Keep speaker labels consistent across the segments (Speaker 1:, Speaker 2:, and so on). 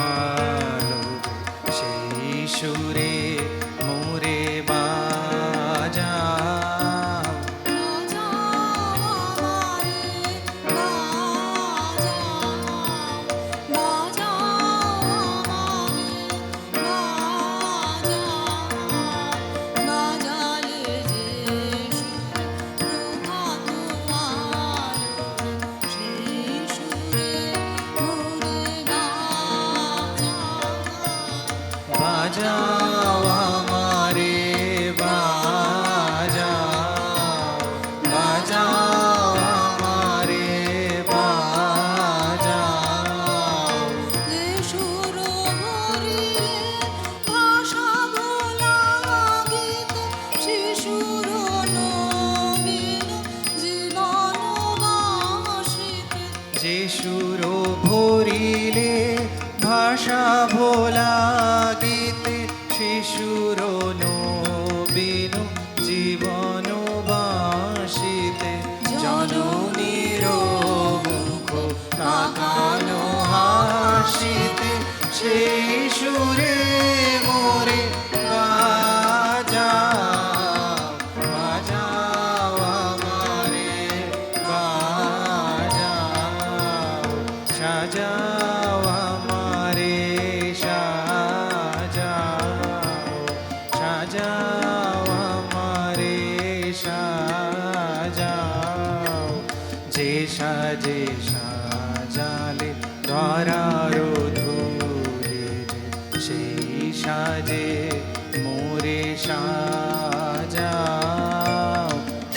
Speaker 1: আলো সেই সুরে মোরে বাজাও। বাজাও আমারে বাজাও, বাজাও আমারে বাজাও।
Speaker 2: যে সুর ভরিলে ভাষা ভোলা গীত, সে সুর নবীন জীবন বাসিতে।
Speaker 1: যে সুর ভরিলে ভাষা ভোলা গীতে, সে সুর নবীন জীবন বাসিতে। জননীর মুখ তাকানো হাসিতে, সেই সুরে মোরে বাজাও, বাজাও আমারে বাজাও। সাজাও আমারে সাজাও, সাজাও আমারে সাজাও। যে সাজে সাজালে ধরার ধরে, সেই সাজে মোরে সাজাও,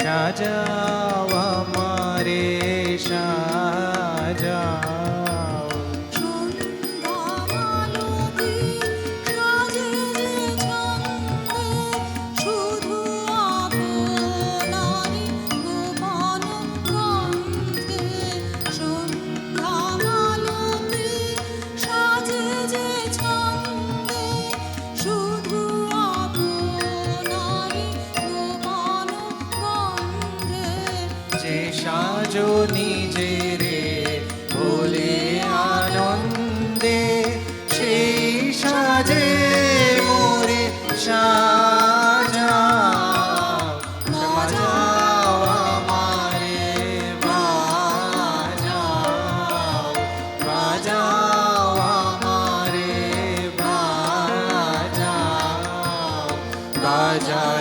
Speaker 1: সাজাও আমারে সাজাও।
Speaker 2: সন্ধ্যা মালতী সাজে যে ছন্দে, শুধু আপনারই গোপন গন্ধে। সন্ধ্যা মালতী সাজে যে ছন্দে, শুধু আপনারই গোপন গন্ধে।
Speaker 1: যে সাজো নিজেরে ভোলে আনন্দে, সেই সাজে মোরে সাজাও, বাজাও আমারে বাজাও, বাজাও আমারে বাজাও, বাজাও